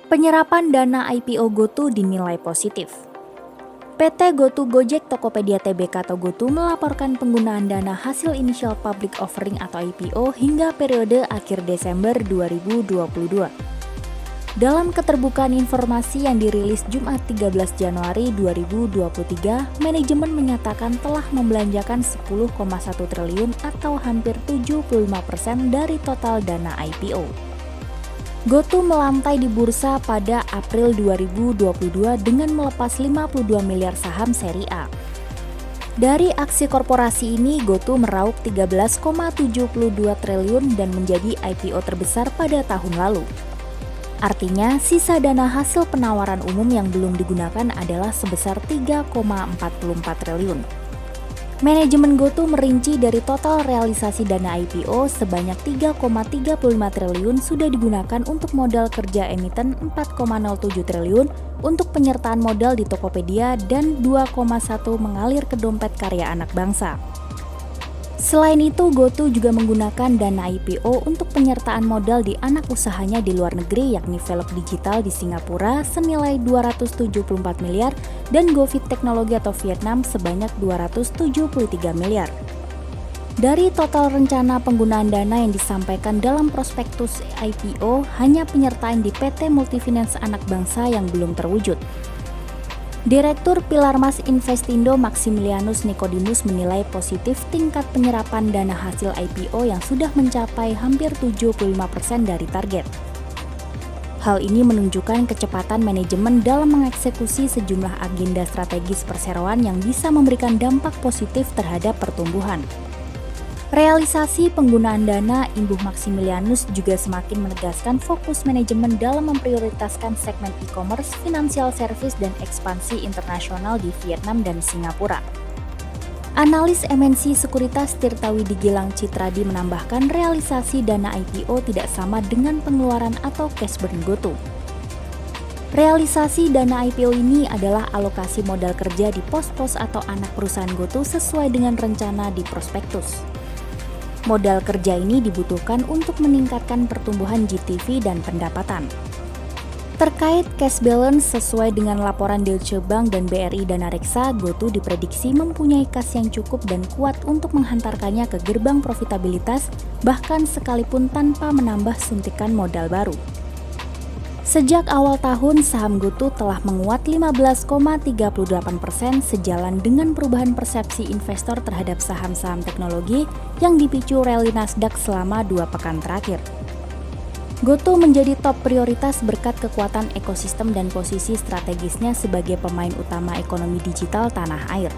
Penyerapan dana IPO GoTo dinilai positif. PT GoTo Gojek Tokopedia Tbk atau GoTo melaporkan penggunaan dana hasil Initial Public Offering atau IPO hingga periode akhir Desember 2022. Dalam keterbukaan informasi yang dirilis Jumat 13 Januari 2023, manajemen menyatakan telah membelanjakan 10,1 triliun atau hampir 75% dari total dana IPO. GoTo melantai di bursa pada April 2022 dengan melepas 52 miliar saham seri A. Dari aksi korporasi ini, GoTo meraup 13,72 triliun dan menjadi IPO terbesar pada tahun lalu. Artinya, sisa dana hasil penawaran umum yang belum digunakan adalah sebesar 3,44 triliun. Manajemen GoTo merinci dari total realisasi dana IPO sebanyak 3,35 triliun sudah digunakan untuk modal kerja emiten 4,07 triliun untuk penyertaan modal di Tokopedia dan 2,1 mengalir ke dompet karya anak bangsa. Selain itu, GoTo juga menggunakan dana IPO untuk penyertaan modal di anak usahanya di luar negeri yakni Velop Digital di Singapura senilai 274 miliar dan GoFit Teknologi atau Vietnam sebanyak 273 miliar. Dari total rencana penggunaan dana yang disampaikan dalam prospektus IPO, hanya penyertaan di PT Multifinance Anak Bangsa yang belum terwujud. Direktur Pilarmas Investindo Maximilianus Nicodemus menilai positif tingkat penyerapan dana hasil IPO yang sudah mencapai hampir 75% dari target. Hal ini menunjukkan kecepatan manajemen dalam mengeksekusi sejumlah agenda strategis perseroan yang bisa memberikan dampak positif terhadap pertumbuhan. Realisasi penggunaan dana Imbuh Maximilianus juga semakin menegaskan fokus manajemen dalam memprioritaskan segmen e-commerce, financial service, dan ekspansi internasional di Vietnam dan Singapura. Analis MNC Sekuritas Tirtawidi Gilang Citradi menambahkan realisasi dana IPO tidak sama dengan pengeluaran atau cash burn GoTo. Realisasi dana IPO ini adalah alokasi modal kerja di pos-pos atau anak perusahaan GoTo sesuai dengan rencana di prospektus. Modal kerja ini dibutuhkan untuk meningkatkan pertumbuhan GTV dan pendapatan. Terkait cash balance sesuai dengan laporan Deutsche Bank dan BRI Dana Reksa, GoTo diprediksi mempunyai kas yang cukup dan kuat untuk menghantarkannya ke gerbang profitabilitas, bahkan sekalipun tanpa menambah suntikan modal baru. Sejak awal tahun, saham GoTo telah menguat 15,38% sejalan dengan perubahan persepsi investor terhadap saham-saham teknologi yang dipicu rally Nasdaq selama 2 pekan terakhir. GoTo menjadi top prioritas berkat kekuatan ekosistem dan posisi strategisnya sebagai pemain utama ekonomi digital tanah air.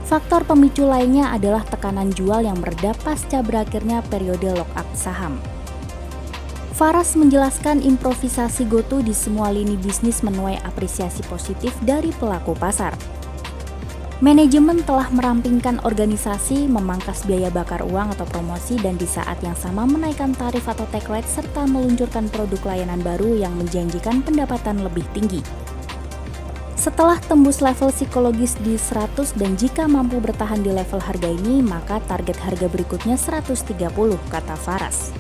Faktor pemicu lainnya adalah tekanan jual yang mereda pasca berakhirnya periode lockup saham. Faras menjelaskan improvisasi GoTo di semua lini bisnis menuai apresiasi positif dari pelaku pasar. Manajemen telah merampingkan organisasi, memangkas biaya bakar uang atau promosi, dan di saat yang sama menaikkan tarif atau take rate serta meluncurkan produk layanan baru yang menjanjikan pendapatan lebih tinggi. Setelah tembus level psikologis di 100 dan jika mampu bertahan di level harga ini, maka target harga berikutnya 130, kata Faras.